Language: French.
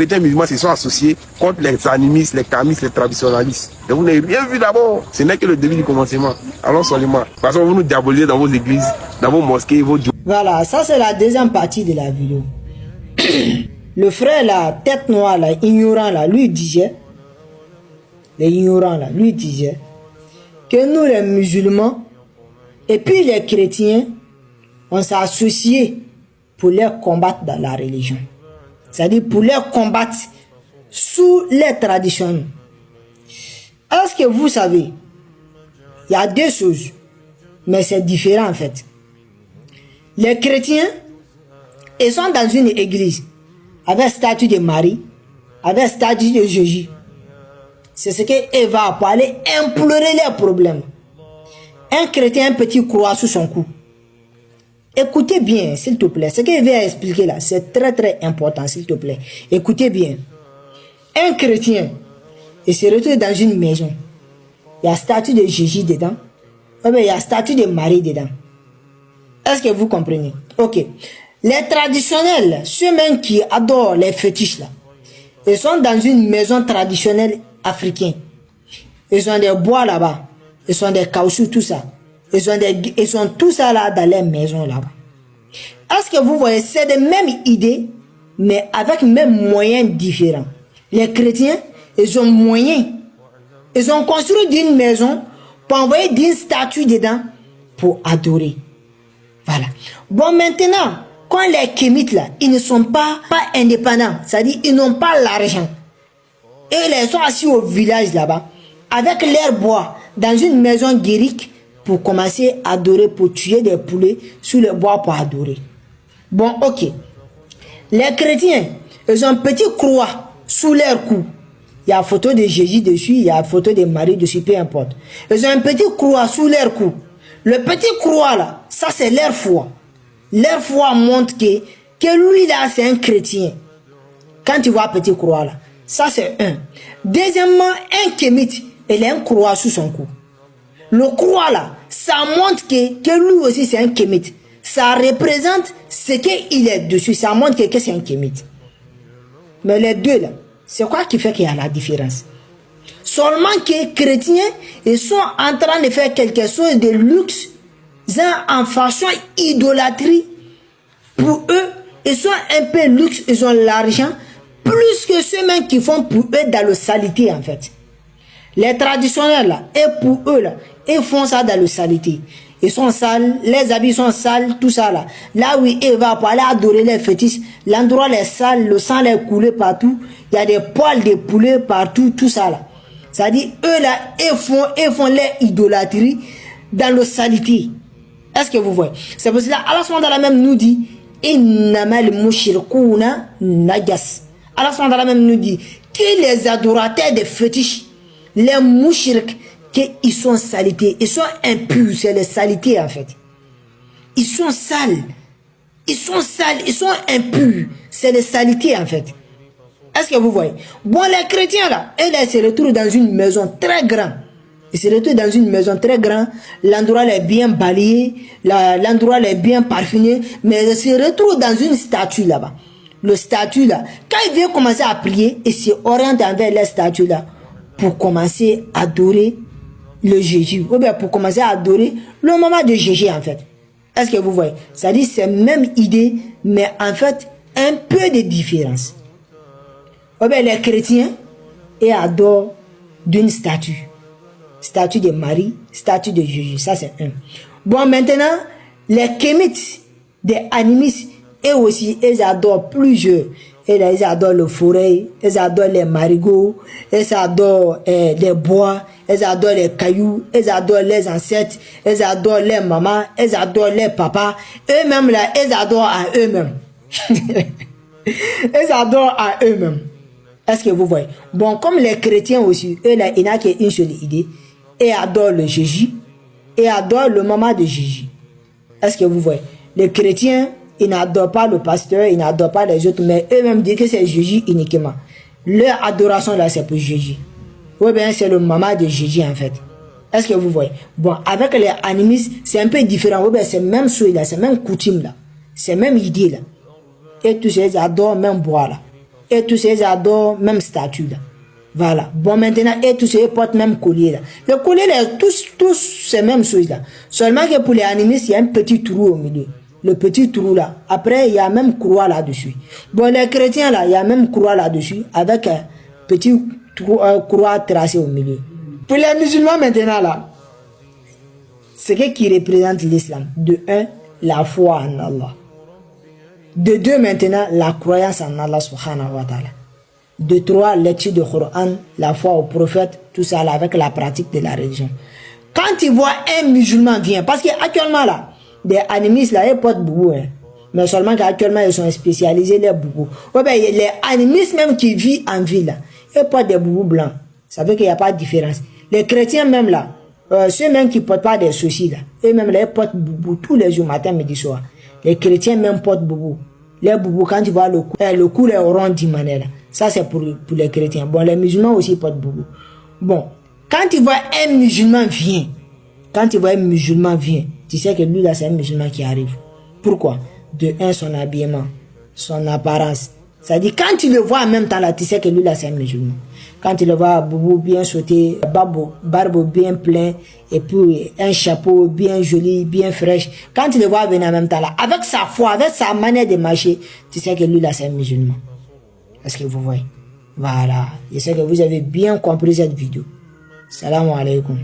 Les musulmans se sont associés contre les animistes, les kamistes, les traditionnalistes. Et vous n'avez rien vu d'abord. Ce n'est que le début du commencement. Allons seulement. Parce que vous nous diabolisez dans vos églises, dans vos mosquées, vos... Voilà, ça c'est la deuxième partie de la vidéo. Le frère là, tête noire là, ignorant là, lui disait, que nous les musulmans et puis les chrétiens, on s'est associés pour les combattre dans la religion. C'est-à-dire pour les combattre sous les traditions. Est-ce que vous savez, il y a deux choses, mais c'est différent en fait. Les chrétiens, ils sont dans une église avec statue de Marie, avec statue de Jésus. C'est ce qu'elle va pour aller implorer leurs problèmes. Un chrétien, un petit croix sous son cou. Écoutez bien, s'il te plaît. Ce qu'il vient expliquer là, c'est très très important, s'il te plaît. Écoutez bien. Un chrétien, il se retrouve dans une maison. Il y a statue de Jésus dedans. Il y a statue de Marie dedans. Est-ce que vous comprenez? Ok. Les traditionnels, ceux-mêmes qui adorent les fétiches là, ils sont dans une maison traditionnelle africaine. Ils ont des bois là-bas. Ils ont des caoutchoucs, tout ça. Ils ont tout ça là dans les maisons là-bas. Est-ce que vous voyez, c'est les mêmes idées, mais avec même moyens différents. Les chrétiens, ils ont moyens. Ils ont construit d'une maison pour envoyer d'une statue dedans pour adorer. Voilà. Bon, maintenant, quand les kémites là, ils ne sont pas indépendants, c'est-à-dire ils n'ont pas l'argent. Et ils sont assis au village là-bas, avec leur bois, dans une maison guérique, pour commencer à adorer, pour tuer des poulets sous le bois pour adorer. Bon, ok. Les chrétiens, ils ont une petite croix sous leur cou. Il y a la photo de Jésus dessus, il y a la photo de Marie dessus, peu importe. Ils ont une petite croix sous leur cou. Le petit croix là, ça c'est leur foi. Leur foi montre que lui là c'est un chrétien. Quand tu vois petit croix là, ça c'est un. Deuxièmement, un kémite, il a une croix sous son cou. Le croix là, ça montre que lui aussi c'est un kémite. Ça représente ce qu'il est dessus. Ça montre que c'est un kémite. Mais les deux là, c'est quoi qui fait qu'il y a la différence? Seulement que les chrétiens, ils sont en train de faire quelque chose de luxe, en façon idolâtrie. Pour eux, ils sont un peu luxe, ils ont l'argent, plus que ceux-mêmes qui font pour eux dans le salité en fait. Les traditionnels là, et pour eux là, ils font ça dans le salité. Ils sont sales, les habits sont sales, tout ça là. Là où ils vont pour aller adorer les fétiches, l'endroit est sale, le sang est coulé partout, il y a des poils de poulet partout, tout ça là. C'est-à-dire, eux là, ils font leur idolâtrie dans le salité. Est-ce que vous voyez? C'est pour cela, Allah SWT même nous dit, Innamal mushrikuna najas. Allah SWT même nous dit, que les adorateurs des fétiches, les mouchriks, qu'ils sont saletés, ils sont impurs, c'est les saletés en fait. Ils sont sales, ils sont impurs, c'est les saletés en fait. Est-ce que vous voyez? Bon, les chrétiens là, ils se retrouvent dans une maison très grande. Ils se retrouvent dans une maison très grande, l'endroit est bien balayé, l'endroit est bien parfumé, mais ils se retrouvent dans une statue là-bas. Le statue là, quand ils viennent commencer à prier, ils se orientent vers la statue là pour commencer à adorer le Jésus, ou bien pour commencer à adorer le maman de Jésus en fait. Est-ce que vous voyez? Ça dit c'est même idée, mais en fait un peu de différence. Ou bien les chrétiens, ils adorent d'une statue. Statue de Marie, statue de Jésus, ça c'est un. Bon, maintenant, les kémites, des animistes, eux aussi, ils adorent plusieurs. Ils adorent le forêt, ils adorent les marigots, ils adorent les bois, ils adorent les cailloux, ils adorent les ancêtres, ils adorent les mamans, ils adorent les papas. Eux-mêmes là, ils adorent à eux-mêmes. Ils adorent à eux-mêmes. Est-ce que vous voyez? Bon, comme les chrétiens aussi, eux là, il n'y a qu'une seule idée. Ils adorent le Jésus, et adorent le maman de Jésus. Est-ce que vous voyez? Les chrétiens, ils n'adorent pas le pasteur, ils n'adorent pas les autres, mais eux-mêmes disent que c'est Jésus uniquement. Leur adoration là, c'est pour Jésus. Ou bien c'est le maman de Jésus en fait. Est-ce que vous voyez? Bon, avec les animistes, c'est un peu différent. Ou bien c'est même chose là, c'est même coutume là, c'est même idée là. Et tous ils adorent même boire là. et tous ces adorent même statue là. Voilà. Bon, maintenant, et tous ces portent même collier là. Le collier là, tous ces mêmes choses là. Seulement que pour les animistes, il y a un petit trou au milieu. Le petit trou là. Après, il y a même croix là-dessus. Bon, les chrétiens là, il y a même croix là-dessus avec un petit croix tracée au milieu. Pour les musulmans maintenant là, c'est ce qui représente l'islam. De un, la foi en Allah. De deux, maintenant, la croyance en Allah subhanahu wa ta'ala. De trois, lecture du Coran, la foi au prophète, tout ça là, avec la pratique de la religion. Quand ils voient un musulman vient, parce qu'actuellement là, des animistes là, ils portent boubou, hein. Mais seulement qu'actuellement ils sont spécialisés les boubous. Ouais, ben, les animistes même qui vivent en ville là, ils portent des boubous blancs. Ça veut qu'il n'y a pas de différence. Les chrétiens même là, ceux même qui ne portent pas des soucis là, eux même là, ils portent boubou tous les jours, matin, midi, soir. Les chrétiens même portent boubou. Les boubous, quand tu vois le cou est rond d'Imané là. Ça, c'est pour les chrétiens. Bon, les musulmans aussi portent boubou. Bon, quand tu vois un musulman vient, tu sais que lui là, c'est un musulman qui arrive. Pourquoi? De un, son habillement, son apparence. C'est-à-dire, quand tu le vois en même temps là, tu sais que lui là, c'est un musulman. Quand tu le vois, boubou bien sauté, barbe bien plein, et puis un chapeau bien joli, bien fraîche. Quand tu le vois venir en même temps là, avec sa foi, avec sa manière de marcher, tu sais que lui là, c'est un musulman. Est-ce que vous voyez? Voilà. Je sais que vous avez bien compris cette vidéo. Salam alaikum.